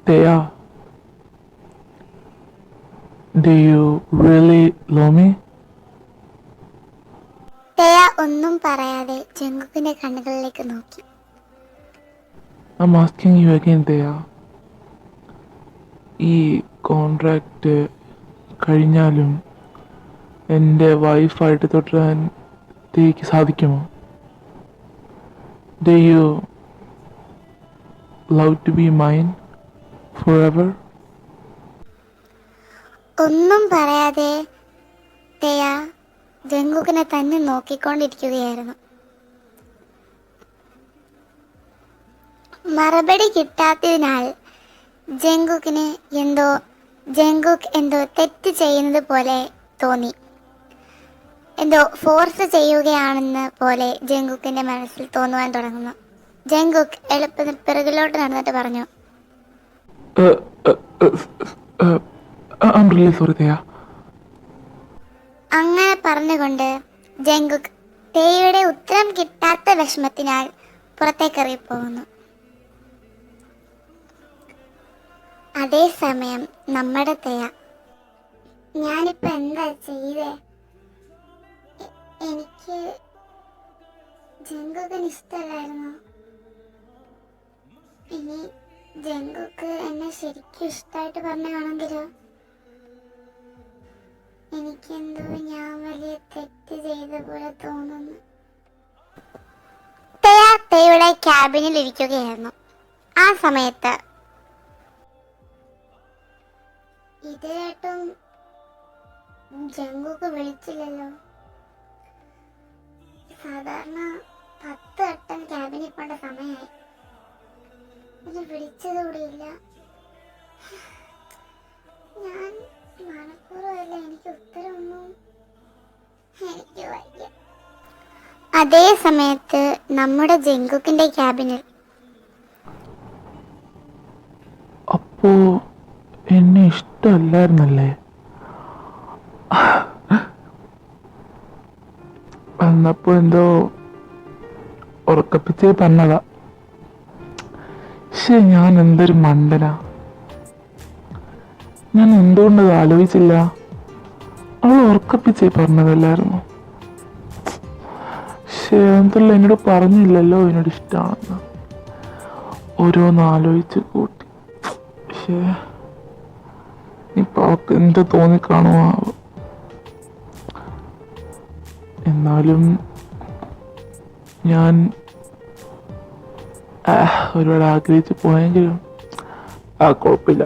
Thea, do you really love me? തേയ ഒന്നും പറയാതെ ജങ്കുക്കിന്റെ കണ്ണുകളിലേക്ക് നോക്കി. I'm asking you again, Thea. ഈ കോൺട്രാക്റ്റ് കഴിഞ്ഞാലും എൻ്റെ വൈഫായിട്ട് തുടരാൻ തേക്ക് സാധിക്കുമോ? Do you love to be mine forever? ഒന്നും പറയാതെ തേയ ജങ്കുക്കിനെ തന്നെ നോക്കിക്കൊണ്ടിരിക്കുകയായിരുന്നു. മറുപടി കിട്ടാത്തതിനാൽ ജങ്കുക്ക് എന്തോ തെറ്റ് ചെയ്യുന്നത് പോലെ തോന്നി. എന്തോ ഫോഴ്സ് ചെയ്യുകയാണെന്ന് പോലെ ജങ്കുക്കിന്റെ മനസ്സിൽ തോന്നുവാൻ തുടങ്ങുന്നു. ജങ്കുക്ക് എളുപ്പത്തിൽ പിറകിലോട്ട് നടന്നിട്ട് പറഞ്ഞു, I'm really sorry, Thea. അങ്ങനെ പറഞ്ഞുകൊണ്ട് ജങ്കുക്ക് തേയുടെ ഉത്തരം കിട്ടാത്ത വിഷമത്തിനാൽ പുറത്തേക്കെറിയിപ്പോകുന്നു. അതേസമയം നമ്മുടെ തേയ, ഞാനിപ്പോ എന്താ ചെയ്തേ? എനിക്ക് ജങ്കുക്കിന് ഇഷ്ടമല്ലായിരുന്നു. ഇനി ജങ്കുക്ക് എന്നെ ശരിക്കും ഇഷ്ടമായിട്ട് പറഞ്ഞാണെങ്കിലോ? എനിക്കെന്തോ ഞാൻ വലിയ തെറ്റ് ചെയ്ത പോലെ തോന്നുന്നു. തേയുടെ ക്യാബിനിൽ ഇരിക്കുകയായിരുന്നു. ആ സമയത്ത് ഇതായിട്ടും ജങ്കുക്ക് വിളിച്ചില്ലല്ലോ. സാധാരണ 10 വട്ടം ക്യാബിനിൽ പോണ്ട സമയമായി, ഇത് വിളിച്ചത് കൂടിയില്ല. ഞാൻ മനഃപൂർവ്വമല്ല, എനിക്ക് ഉത്തരവൊന്നും എനിക്ക് വയ്യ. അതേ സമയത്ത് നമ്മുടെ ജങ്കുക്കിന്റെ ക്യാബിനിൽ അപ്പോ എന്നെ ഇഷ്ടമല്ലായിരുന്നല്ലേ? വന്നപ്പോ എന്തോ ഉറക്കപ്പിച്ച് പറഞ്ഞതാ. പക്ഷെ ഞാൻ എന്തൊരു മണ്ടനാ, ഞാൻ എന്തുകൊണ്ടത് ആലോചിച്ചില്ല? അവൾ ഉറക്കപ്പിച്ച് പറഞ്ഞതല്ലായിരുന്നു. പക്ഷെ എന്തല്ല എന്നോട് പറഞ്ഞില്ലല്ലോ എന്നോട് ഇഷ്ടമാണെന്ന്. ഓരോന്ന് ആലോചിച്ച് കൂട്ടി. പക്ഷേ ഇപ്പൊ അവൾക്ക് എന്ത് തോന്നിക്കാണുമോ? എന്നാലും ഞാൻ ഒരുപാട് ആഗ്രഹിച്ച് പോയെങ്കിലും കുഴപ്പമില്ല.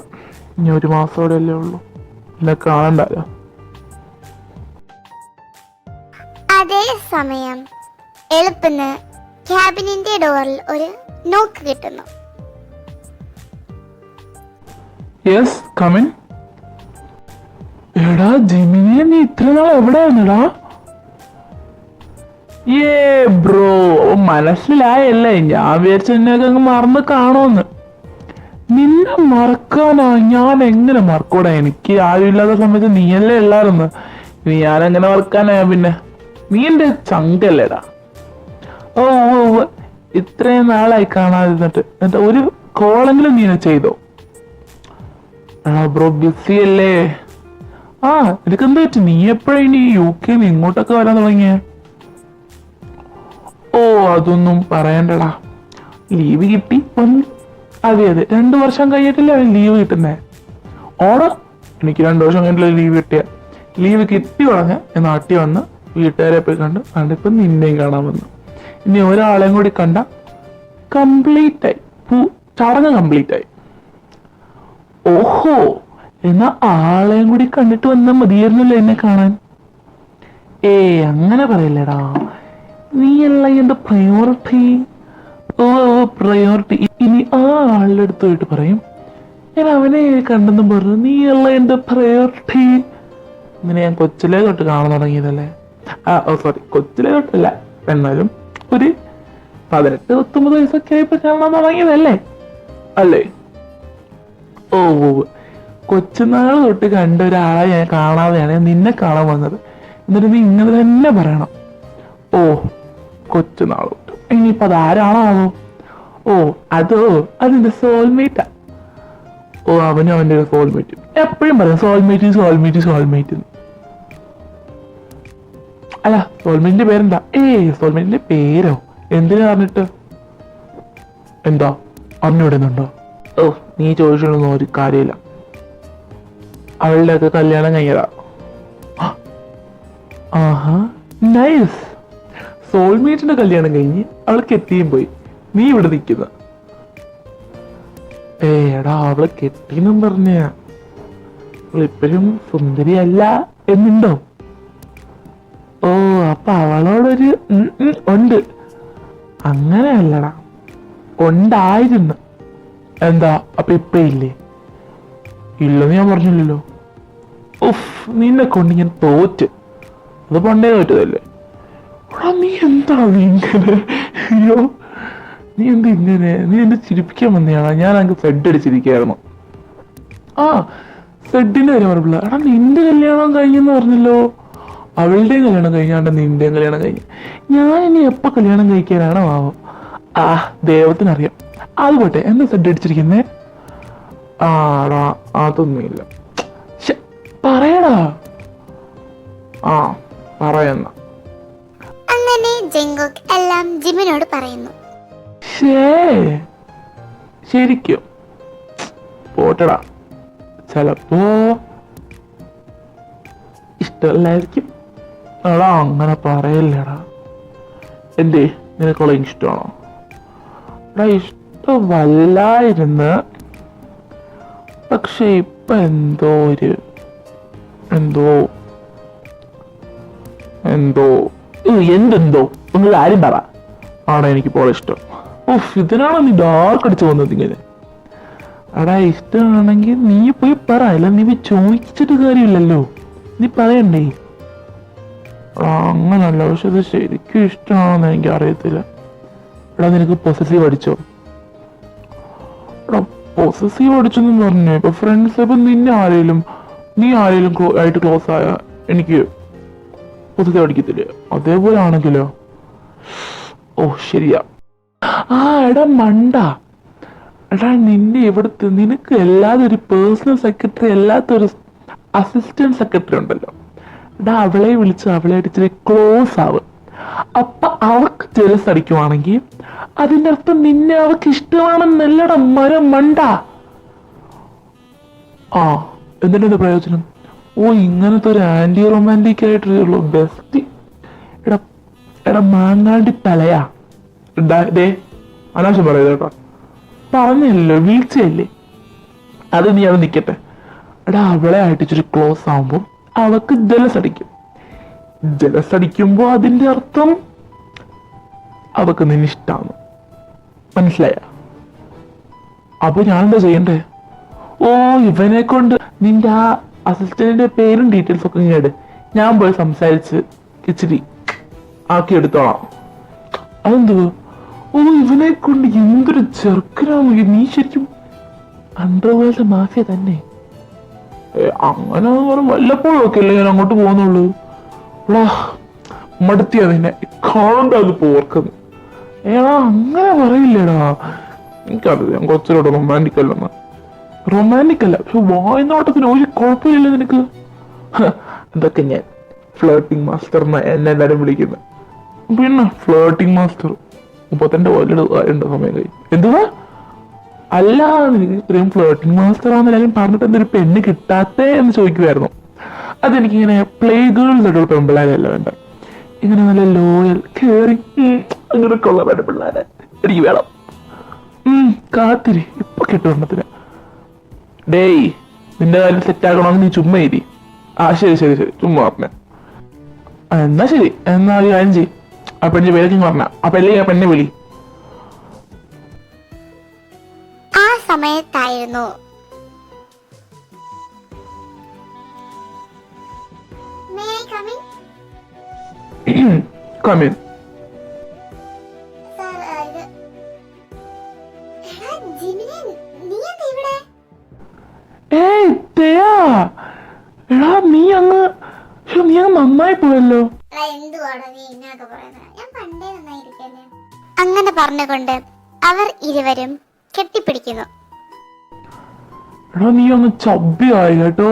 ഇനി 1 മാസത്തോടെ അല്ലേ ഉള്ളൂ, എന്നെ കാണണ്ടല്ലോ. അതേ സമയം എളുപ്പന്ന് ക്യാബിനിന്റെ ഡോറിൽ ഒരു നോക്ക് കിട്ടുന്നു. Yes, come in. എടാ ജിമിനിയെ, നീ ഇത്ര നാൾ എവിടെയായിരുന്നടാ? ബ്രോ, മനസ്സിലായല്ലേ? ഞാൻ വിചാരിച്ച എന്നെയൊക്കെ അങ്ങ് മറന്ന് കാണുമെന്ന്. നിന്നെ മറക്കാനാ? ഞാൻ എങ്ങനെ മറക്കൂടാ? എനിക്ക് ആരുമില്ലാത്ത സമയത്ത് നീയല്ലേ ഉള്ളായിരുന്നു. ഞാനെങ്ങനെ മറക്കാനാ? പിന്നെ നീ എന്റെ ചങ്കല്ലേടാ. ഓ ഓ, ഇത്രയും നാളായി കാണാതിരുന്നിട്ട് എന്നിട്ട് ഒരു കോളെങ്കിലും നീ ചെയ്തോ? ബ്രോ ബിസി അല്ലേ? നിനക്കെന്താ പറ്റി? നീ എപ്പോഴാ ഇനി UK ഇങ്ങോട്ടൊക്കെ വരാൻ തുടങ്ങിയ? ഓ, അതൊന്നും പറയണ്ടടാ. ലീവ് കിട്ടി വന്നു. അതെ 2 വർഷം കഴിഞ്ഞിട്ടില്ല ലീവ് കിട്ടുന്നേ. എനിക്ക് 2 വർഷം കഴിഞ്ഞിട്ടില്ല ലീവ് കിട്ടിയ. ലീവ് കിട്ടി പറഞ്ഞ നാട്ടിൽ വന്ന് വീട്ടുകാരെ പോയി കണ്ടിപ്പം നിന്നെയും കാണാൻ വന്നു. ഇനി ഒരാളെയും കൂടി കണ്ട കംപ്ലീറ്റ് ആയി, ചടങ്ങ് കംപ്ലീറ്റ് ആയി. ഓഹോ, എന്നാ ആളെയും കൂടി കണ്ടിട്ട് വന്നാൽ മതിയായിരുന്നല്ലോ എന്നെ കാണാൻ. അങ്ങനെ പറയല്ലേടാ, നീയല്ല എന്റെ പ്രയോറിറ്റി. പ്രയോറിറ്റി. ഇനി ആ ആളുടെ അടുത്ത് പോയിട്ട് പറയും, ഞാൻ അവനെ കണ്ടെന്നും പറഞ്ഞു, നീയല്ല എന്റെ പ്രയോറിറ്റി. ഇങ്ങനെ ഞാൻ കൊച്ചിലേ തൊട്ട് കാണാൻ തുടങ്ങിയതല്ലേ. സോറി, കൊച്ചിലേ തൊട്ടല്ല, എന്നാലും ഒരു 18-19 വയസ്സൊക്കെ ആയപ്പോ കാണാൻ തുടങ്ങിയതല്ലേ അല്ലേ? ഓ, കൊച്ചുനാൾ തൊട്ട് കണ്ട ഒരാളെ ഞാൻ കാണാതെയാണ് നിന്നെ കാണാൻ വന്നത്. എന്നിട്ട് നീ ഇങ്ങനെ തന്നെ പറയണം, ഓ കൊച്ചുനാൾ തൊട്ട്. ഇനിയിപ്പോ അതാരാണോ? അതോ അതിന്റെ സോൾമേറ്റാ. ഓ അവനും അവൻ്റെ സോൾമേറ്റും എപ്പോഴും പറയാം സോൾമേറ്റ് സോൾമേറ്റ് സോൾമേറ്റ്. അല്ല സോൾമേറ്റിന്റെ പേരെന്താ? സോൾമേറ്റിന്റെ പേരോ? എന്തിനാ പറഞ്ഞിട്ട്? എന്താ അറിഞ്ഞുവിടുന്നുണ്ടോ? ഓ നീ ചോദിച്ചൊന്നും ഒരു കാര്യമില്ല. അവളുടെ ഒക്കെ കല്യാണം കഴിഞ്ഞതാ. ആഹാ നൈസ്. സോൾമേറ്റിന്റെ കല്യാണം കഴിഞ്ഞ് അവൾക്ക് എത്തിയും പോയി, നീ ഇവിടെ നിൽക്കുന്ന. എടാ അവള് കെട്ടിന്നും പറഞ്ഞ അവളിപ്പോഴും സുന്ദരിയല്ല എന്നുണ്ടോ? ഓ അപ്പൊ അവളോടൊരു ഉണ്ട്. അങ്ങനെയല്ലടാ, ഉണ്ടായിരുന്നു. എന്താ അപ്പൊ ഇപ്പൊ ഇല്ലേ? ഇല്ലെന്ന് ഞാൻ പറഞ്ഞില്ലല്ലോ. ഉഫ് നിന്നെ കൊണ്ട് ഞാൻ തോറ്റ്. അത് പണ്ടേ തോറ്റതല്ലേ. നീ എന്താ നീ ഇങ്ങനെ? അയ്യോ നീ എന്താ ഇങ്ങനെ? നീ എന്നെ ചിരിപ്പിക്കാൻ വന്നെയാണോ? ഞാൻ അങ്ങ് ഫെഡ് അടിച്ചിരിക്കുകയായിരുന്നു. ആ ഫെഡിന്റെ കാര്യം പറഞ്ഞില്ല. എടാ നിന്റെ കല്യാണം കഴിഞ്ഞെന്ന് പറഞ്ഞല്ലോ. അവളുടെയും കല്യാണം കഴിഞ്ഞാണ്ട് നിന്റെയും കല്യാണം കഴിഞ്ഞു. ഞാൻ ഇനി എപ്പോ കല്യാണം കഴിക്കാനാണോ ആവോ? ദൈവത്തിനറിയാം. അത് പോട്ടെ, എന്താ ഫെഡ് അടിച്ചിരിക്കുന്നേ? ആടാ അതൊന്നുമില്ല. പറയടാ. പറയുന്ന അങ്ങനെ ജങ്കുക്ക് എല്ലാം ജിമിനോട് പറയുന്നു. ശരിക്കും പോട്ടടാ, ചിലപ്പോ ഇഷ്ടമല്ലായിരിക്കും. എടാ അങ്ങനെ പറയല്ലേടാ. എന്തേ നിനക്കുള്ള ഇഷ്ടമാണോ? എടാ ഇഷ്ടമല്ലായിരുന്നു, പക്ഷെ ഇപ്പൊ എന്തോ എന്തെന്തോ നിങ്ങൾ ആരും പറ. ആണോ എനിക്കിപ്പോൾ ഇഷ്ടം. ഇതിനാണോ നീ ഡാർക്ക് അടിച്ചു പോകുന്നത് ഇങ്ങനെ? എടാ ഇഷ്ടമാണെങ്കിൽ നീ പോയി പറ, അല്ല നീ പോയി ചോദിച്ചിട്ട് കാര്യമില്ലല്ലോ, നീ പറയണ്ടേ? അങ്ങനല്ല, പക്ഷെ ഇത് ശരിക്കും ഇഷ്ടമാണെന്ന് എനിക്ക് അറിയത്തില്ല. എടാ നിനക്ക് പൊസസീവ് അടിച്ചോ? എടാ പൊസസീവ് അടിച്ചെന്ന് പറഞ്ഞേ ഇപ്പൊ ഫ്രണ്ട്സ്, ഇപ്പൊ നീ ആരെങ്കിലും ആയിട്ട് ക്ലോസ് ആയ എനിക്ക് പൊസസീവ് അടിക്കത്തില്ലേ? അതേപോലെ ആണെങ്കിലോ? ഓ ശരിയാ. എടാ മണ്ട, എടാ നിന്റെ ഇവിടുത്തെ നിനക്ക് അല്ലാതെ ഒരു പേഴ്സണൽ സെക്രട്ടറി അല്ലാത്ത ഒരു അസിസ്റ്റന്റ് സെക്രട്ടറി ഉണ്ടല്ലോ. എടാ അവളെ വിളിച്ച് അവളെ അടിച്ചിട്ട് ക്ലോസ് ആവും. അപ്പൊ അവർക്ക് ജലസ് അടിക്കുവാണെങ്കിൽ അതിന്റെ അർത്ഥം നിന്നെ അവർക്ക് ഇഷ്ടമാണെന്നല്ലടാ മരം മണ്ട. എന്നിട്ടെന്താ പ്രയോജനം? ഇങ്ങനത്തെ ഒരു ആന്റി റൊമാൻറ്റിക് ആയിട്ടുള്ള ബെസ്റ്റ്. എടാ മാങ്ങാണ്ടി തലയാ. ദേ അനാവശ്യം പറയുന്നത് കേട്ടോ. പറഞ്ഞല്ലോ വീഴ്ചയല്ലേ, അത് നീ അവിടെ നിൽക്കട്ടെ. എടാ അവളെ ആയിട്ടിച്ചൊരു ക്ലോസ് ആവുമ്പോൾ അവക്ക് ജലസ് അടിക്കും. ജലസ് അടിക്കുമ്പോ അതിന്റെ അർത്ഥം അവക്ക് നിന്നെ ഇഷ്ടാണ്. മനസ്സിലായ? അപ്പൊ ഞാൻ എന്താ ചെയ്യണ്ടേ? ഇവനെ കൊണ്ട് നിന്റെ ആ അസിസ്റ്റന്റിന്റെ പേരും ഡീറ്റെയിൽസ് ഒക്കെ ഇങ്ങോട്ട് ഞാൻ പോയി സംസാരിച്ച് ഇച്ചിരി ആക്കി എടുത്തോളാം. അതെന്തോ? ഇവനെ കൊണ്ട് എന്തൊരു ചെറുക്കനാണ് നീ. ശരിക്കും അണ്ടർവേൾഡ് മാഫിയ തന്നെ. അങ്ങനെ വല്ലപ്പോഴും ഒക്കെ അല്ലേ ഞാൻ അങ്ങോട്ട് പോകുന്നുള്ളൂ. മടുത്തിയാ നിന്നെ കാണണ്ട അത് പോർക്കുന്നു. അങ്ങനെ പറയില്ലേടാ. എനിക്കറിയാം കുറച്ചുകൂടെ റൊമാൻറ്റിക് അല്ലെന്ന്. റൊമാൻറ്റിക് അല്ല, പക്ഷെ വായ്നോട്ടത്തിന് ഒരു കുഴപ്പമില്ല നിനക്ക്. അതൊക്കെ ഞാൻ ഫ്ലേർട്ടിംഗ് മാസ്റ്റർ എന്നെ എല്ലാരും വിളിക്കുന്നത്. പിന്നെ ഫ്ലേർട്ടിംഗ് മാസ്റ്റർ 32 വലുണ്ട് സമയം കഴിയും. എന്തുവാ? അല്ല ഇത്രയും ഫ്ലേർട്ടിംഗ് മാസ്റ്റർ ആണെന്ന് എല്ലാവരും പറഞ്ഞിട്ട് എന്തൊരു പെണ്ണ് കിട്ടാത്തേ എന്ന് ചോദിക്കുമായിരുന്നു. അതെനിക്കിങ്ങനെ പ്ലേ ഗേൾസ് ആയിട്ടുള്ള പെൺപിള്ളേരല്ല വേണ്ട, ഇങ്ങനെ നല്ല ലോയൽ കെയറിങ് അങ്ങനെയൊക്കെ ഉള്ള പെൺപിള്ളേരെ എനിക്ക് വേണം. കാത്തിരി ഇപ്പൊ കിട്ടുന്നതിന്. ഡേയ് നിന്റെ കാര്യം സെറ്റ് ആക്കണമെങ്കിൽ നീ ചുമ്മാ ഇരി. ശരി ശരി ശരി ചുമ്മാ പറഞ്ഞ. എന്നാ ശരി, എന്നാ ഒരു കാര്യം ചെയ്യും. ആ പെണ്ണിന്റെ പേരൊക്കെ പറഞ്ഞ ആ പെണ്ണെ വിളി. ആ സമയത്തായിരുന്നു കമിൻ. നീ അങ്ങ് നന്നായി പോയല്ലോ. അങ്ങനെ പറഞ്ഞുകൊണ്ട് അവർ ഇരുവരും കെട്ടിപ്പിടിക്കുന്നു. എടാ നീ ഒന്ന് ചബ്ബിയായി കേട്ടോ.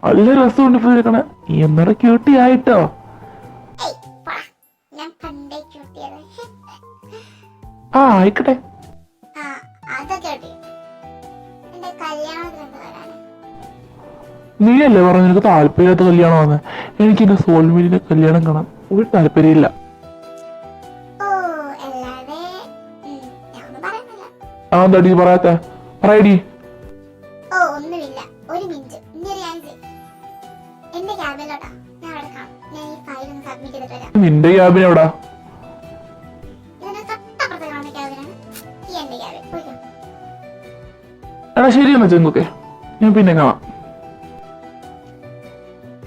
നല്ല രസമുണ്ട് ഇപ്പൊ നിൽക്കണേ. നീ എന്നോട് ക്യൂട്ടി ആയിട്ടോ. ഏയ് പോടാ, ഞാൻ പണ്ടേ ക്യൂട്ടിയത്. ആ ആയിക്കട്ടെ. ആ അതൊക്കെ ഉണ്ട്. എന്റെ കല്യാണത്തിന് എന്ത് വരാന്? നീയല്ലേ പറഞ്ഞു നിനക്ക് താല്പര്യമില്ലാത്ത കല്യാണമാണ്. എനിക്ക് എന്റെ സോൾമേറ്റിന്റെ കല്യാണം കാണാൻ ഒരു താല്പര്യമില്ല. ഓ അല്ലാതെ ഞാനൊന്നും പറയുന്നില്ല. ആ എന്താടി പറയാത്ത പറയടി. ഓ ഒന്നുമില്ല. ഒരു മിനിറ്റ്, ഇനി ഒരു കാര്യം ചെയ്യ്. എന്റെ ക്യാബിലോട്ടാ, ഞാൻ അവിടെ കാണും. ഞാൻ ഈ ഫയൽ ഒന്ന് സബ്മിറ്റ് ചെയ്തിട്ട് വരാം. നിന്റെ ക്യാബിൻ എവിടാ? ഇതിന് തൊട്ടപ്പുറത്ത് കാണുന്ന ക്യാബിനാണ് ഈ എന്റെ ക്യാബിൻ. പോയിക്കോ. എടാ ശരി എന്നാ ചെങ്കുക്കെ, ഞാൻ പിന്നെ കാണാം.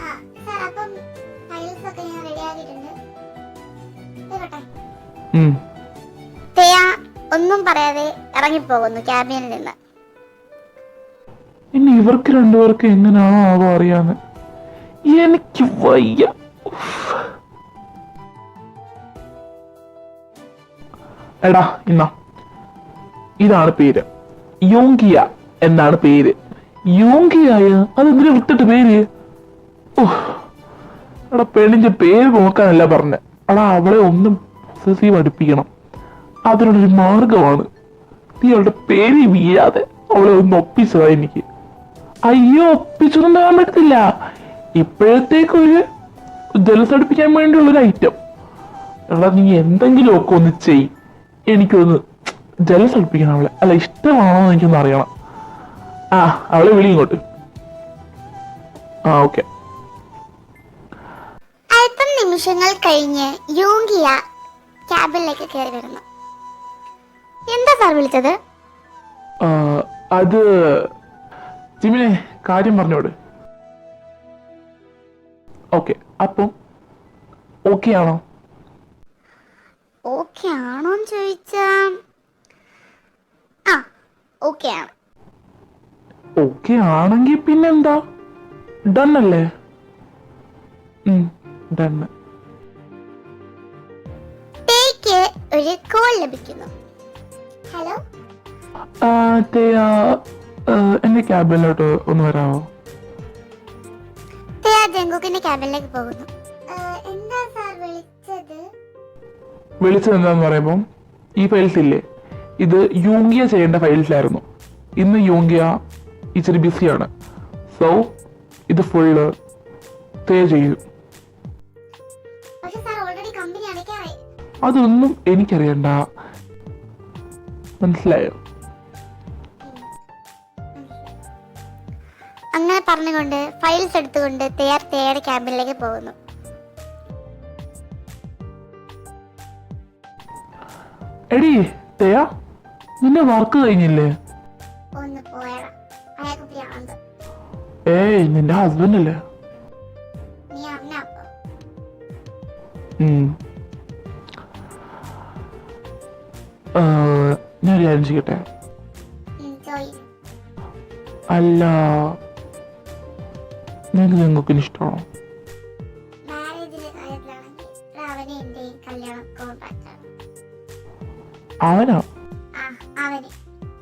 ആ സാർ, അപ്പം ഫയൽസ് ഒക്കെ ഞാൻ റെഡി ആക്കിയിട്ടുണ്ട്. പോയിക്കോട്ടെ. തേയ ഒന്നും പറയാതെ ഇറങ്ങിപ്പോകുന്നു ക്യാബിനിൽ നിന്ന്. ഇനി ഇവർക്ക് രണ്ടുപേർക്ക് എങ്ങനെയാണോ ആവോ അറിയാന്ന്. എനിക്ക് വയ്യ. എടാ ഇന്നാ ഇതാണ് പേര്, യോങ്കിയ എന്നാണ് പേര്. യോങ്കിയായ അതെന്തിനു വിട്ടിട്ട് പേര്? എടാ പെണ്ണിന്റെ പേര് നോക്കാനല്ല പറഞ്ഞ. എടാ അവളെ ഒന്നും പൊസസീവ് അടുപ്പിക്കണം. അതിനുള്ളൊരു മാർഗമാണ്. നീ അവളുടെ പേര് വീഴാതെ അവളെ ഒന്ന് ഒപ്പിച്ചതാ എനിക്ക്. അയ്യോ ഒപ്പിച്ചൊന്നും പറയാൻ പറ്റത്തില്ല. ഇപ്പോഴത്തേക്കൊരു ജലസ് അടുപ്പിക്കാൻ വേണ്ടിയുള്ളൊരു ഐറ്റം. എടാ നീ എന്തെങ്കിലും ഒക്കെ ഒന്ന് ചെയ്. എനിക്കൊന്ന് ജലസ് അടുപ്പിക്കണം അവളെ. അല്ല ഇഷ്ടമാണോ എന്ന് എനിക്കൊന്ന് അറിയണം. ആ അവളെ വിളി ഇങ്ങോട്ട്. ആ ഓക്കെ. അല്പം നിമിഷങ്ങൾ കഴിഞ്ഞ് യോങ്കിയ ക്യാബിനിലേക്ക് കയറി വരുന്നു. എന്താ സാർ വിളിച്ചത്? അത് ജിമിനെ കാര്യം പറഞ്ഞോട്. ഓക്കെ അപ്പം ഓക്കെ ആണോ? ഓക്കെ ആണോന്ന് ചോദിച്ചാ ആ ഓക്കെ ആണ്. ഓക്കെ ആണെങ്കിൽ പിന്നെന്താ, ഡൺ അല്ലേ? ഡണ്. തേയ്ക്ക് ഒരു കോൾ ലഭിക്കുന്നു. ഹലോ, എന്റെ ക്യാബിനിലോട്ട് ഒന്ന് വരാമോ? തേയ ജങ്കുക്കിന്റെ ക്യാബിനിലേക്ക് പോകുന്നു. എന്താ സാർ വിളിച്ചത്? വിളിച്ചത് എന്താന്ന് പറയുമ്പോൾ ഈ ഫയൽസ് ഇല്ലേ, ഇത് യൂങ്കിയ ചെയ്യേണ്ട ഫയൽസ് ആയിരുന്നു. ഇന്ന് യൂങ്കിയ ഇച്ചിരി ബിസിയാണ്. സോ ഇത് ഫുള്ള് തേ ചെയ്യും. പക്ഷെ സാർ ഓൾറെഡി കമ്പനി അടയ്ക്കാറായി. അതൊന്നും എനിക്കറിയണ്ട, മനസ്സിലായോ? അങ്ങനെ പറഞ്ഞുകൊണ്ട് ഫയൽസ് എടുത്തുകൊണ്ട് തേയുടെ ക്യാബിനിലേക്ക് പോകുന്നു. എടി തേയ, നിന്റെ വർക്ക് കഴിഞ്ഞില്ലേ? ഒന്ന് പോയടാ, അയാൾക്ക് ഭ്രാന്ത്. ഏയ് നിന്റെ ഹസ്ബൻഡ് അല്ലേ? നീ അറിഞ്ഞ അപ്പൊ ഞാനൊരു കാര്യം ചെയ്യട്ടെ? അല്ല നിനക്ക് ജങ്കുക്കിന് ഇഷ്ടമാണോ? മാരേജിന്റെ കാര്യത്തിലാണെങ്കിൽ അവന് എന്റെ കല്യാണം കോൺട്രാക്ട് ആണ്. അവനോ? ആ അവന്.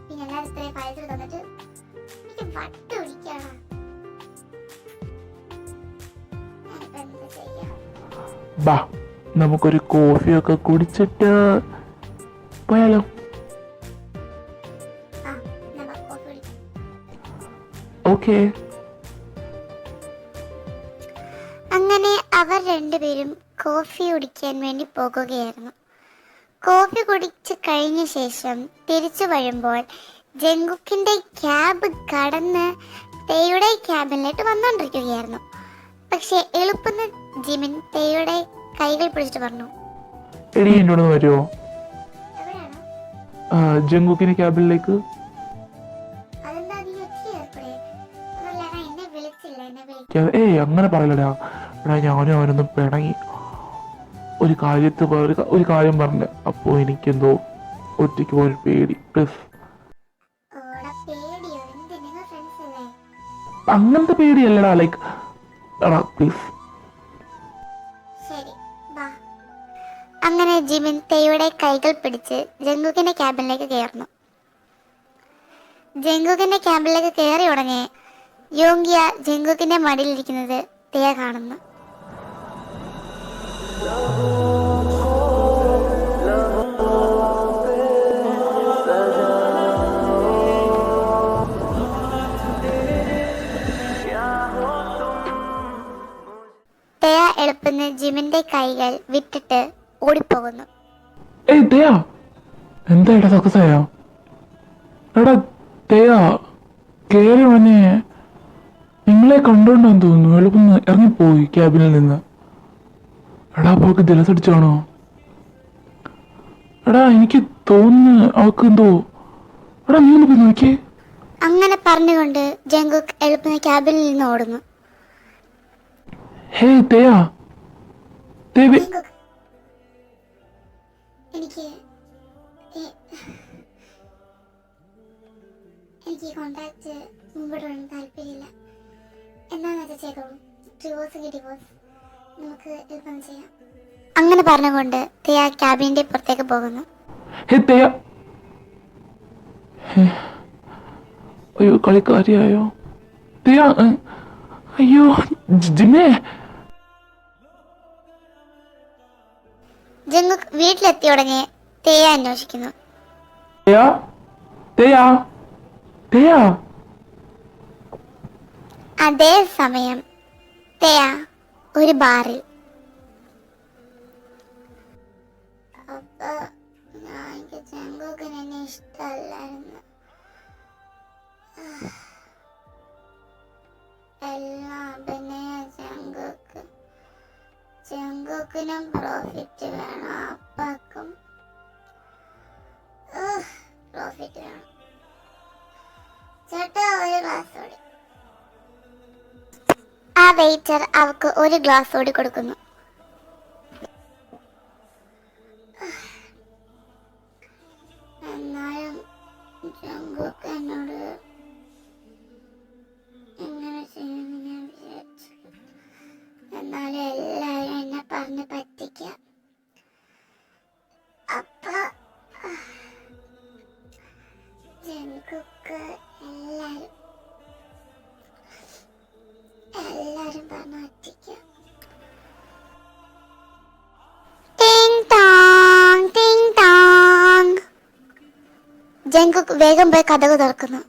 പിന്നെ എല്ലാവരും ഇത്രയും ഫയൽസ് തന്നിട്ട് എനിക്ക് വട്ട് പിടിക്കാണ്. ഞാനിപ്പോ എന്ത് ചെയ്യാം? ബാ നമുക്കൊരു കോഫിയൊക്കെ കുടിച്ചിട്ട് പോയാലോ? ആ എന്നാ കോഫി കുടിക്കാം. ഓക്കെ. അങ്ങനെ അവർ രണ്ടുപേരും കോഫി കുടിക്കാൻ വേണ്ടി പോകുകയായിരുന്നു. കോഫി കുടിച്ച് കഴിഞ്ഞ ശേഷം തിരിച്ചു വരുമ്പോൾ ജങ്കുക്കിന്റെ ക്യാബ് കടന്ന് തേയുടെ ക്യാബിനിലേക്ക് വന്നുകൊണ്ടിരിക്കുകയായിരുന്നു. പക്ഷെ എളുപ്പന്ന് ജിമിൻ തേയുടെ കൈകൾ പിടിച്ചിട്ട് പറഞ്ഞു, എടി എന്നോട് വരുമോ എവിടെയാണ്? ജങ്കുക്കിന്റെ ക്യാബിനിലേക്ക്? അതെന്താ നീ ഒറ്റയാർക്കൂടെ? അതല്ല, എന്നെ വിളിച്ചില്ല, എന്നെ വിളിക്കും. ഏയ് അങ്ങനെ പറയലടാ. എടാ ഞാനും അവനൊന്നും പിണങ്ങി ഒരു കാര്യം പറഞ്ഞ. അപ്പോ എനിക്കെന്തോ ഒറ്റയ്ക്ക് പോയൊരു പേടി. പ്ലീസ് അങ്ങനത്തെ പേടിയല്ലടാ, ലൈക്ക് എടാ പ്ലീസ്. ശരി വാ. അങ്ങനെ ജിമിൻ തേയുടെ കൈകൾ പിടിച്ച് ജങ്കുക്കിന്റെ ക്യാബിനിലേക്ക് കയറുന്നു. ജങ്കുക്കിന്റെ ക്യാമ്പിലേക്ക് കയറി ഉടനെ യോങ്കിയ ജങ്കുക്കിന്റെ മടിയിലിരിക്കുന്നത് തേയ കാണുന്നു. തേയ എളുപ്പന്ന് ജിമിന്റെ കൈകൾ വിട്ടിട്ട് ഓടിപ്പോകുന്നു. ഏയ് തേയ, എന്താ എടാ സക്സസായോ? എടാ തേയ, കേറി വന്നെ നിങ്ങളെ കണ്ടോണ്ടെന്ന് തോന്നുന്നു എളുപ്പം ഇറങ്ങിപ്പോയി ക്യാബിനിൽ നിന്ന്. എടാ അവൾക്ക് ജലസടിച്ചാണോ? എടാ എനിക്ക് തോന്നുന്നു അവൾക്ക് എന്തോ. എടാ നീ ഒന്ന് പോയി നോക്കിയേ. അങ്ങനെ പറഞ്ഞുകൊണ്ട് ജങ്കുക്ക് എളുപ്പന്ന് ക്യാബിനിൽ നിന്ന് ഓടുന്നു. ഹേ തേയ, ദേവി എനിക്ക് കോണ്ടാക്ട് മുമ്പോട്ട് താല്പര്യമില്ല. എന്താണെന്ന് വെച്ചാൽ ചെയ്തോളൂ. ഡിവോഴ്സ് നമുക്ക് എളുപ്പം ചെയ്യാം. അങ്ങനെ പറഞ്ഞുകൊണ്ട് തേയ ക്യാബിനിന്റെ പുറത്തേക്ക് പോകുന്നു. ഹേ തേയ, അയ്യോ കളിക്കാരിയായോ തേയ? അയ്യോ ജിമേ. ജങ്കുക്ക് വീട്ടിലെത്തിയ ഉടനെ തേയ അന്വേഷിക്കുന്നു. തേയ, തേയ, തേയ. അതേ സമയം തേയ ഒരു ബാറിൽ. ജങ്കുക്കിന് എന്നെ ഇഷ്ടമല്ലായിരുന്നു. എല്ലാം അഭിനയ. ജങ്കുക്കിനും പ്രോഫിറ്റ് വേണം, അപ്പാക്കും പ്രോഫിറ്റ് വേണം. ചേട്ടാ ഒരു ഗ്ലാസ് ഓടി. ആ വെയിറ്റർ അവക്ക് ഒരു ഗ്ലാസ് ഓടി കൊടുക്കുന്നു. എന്നാലും ജങ്കുക്ക് എന്നോട് എങ്ങനെ ചെയ്യുമെന്ന് ഞാൻ വിചാരിച്ചു. എന്നാലും എല്ലാവരും എന്നെ പറഞ്ഞ് പറ്റിക്കാം. അപ്പൊ ജങ്കുക്ക് എല്ലാരും പറഞ്ഞ് പറ്റിക്കാം. ജങ്കുക്ക് വേഗം പോയി കഥക് തുറക്കുന്നു.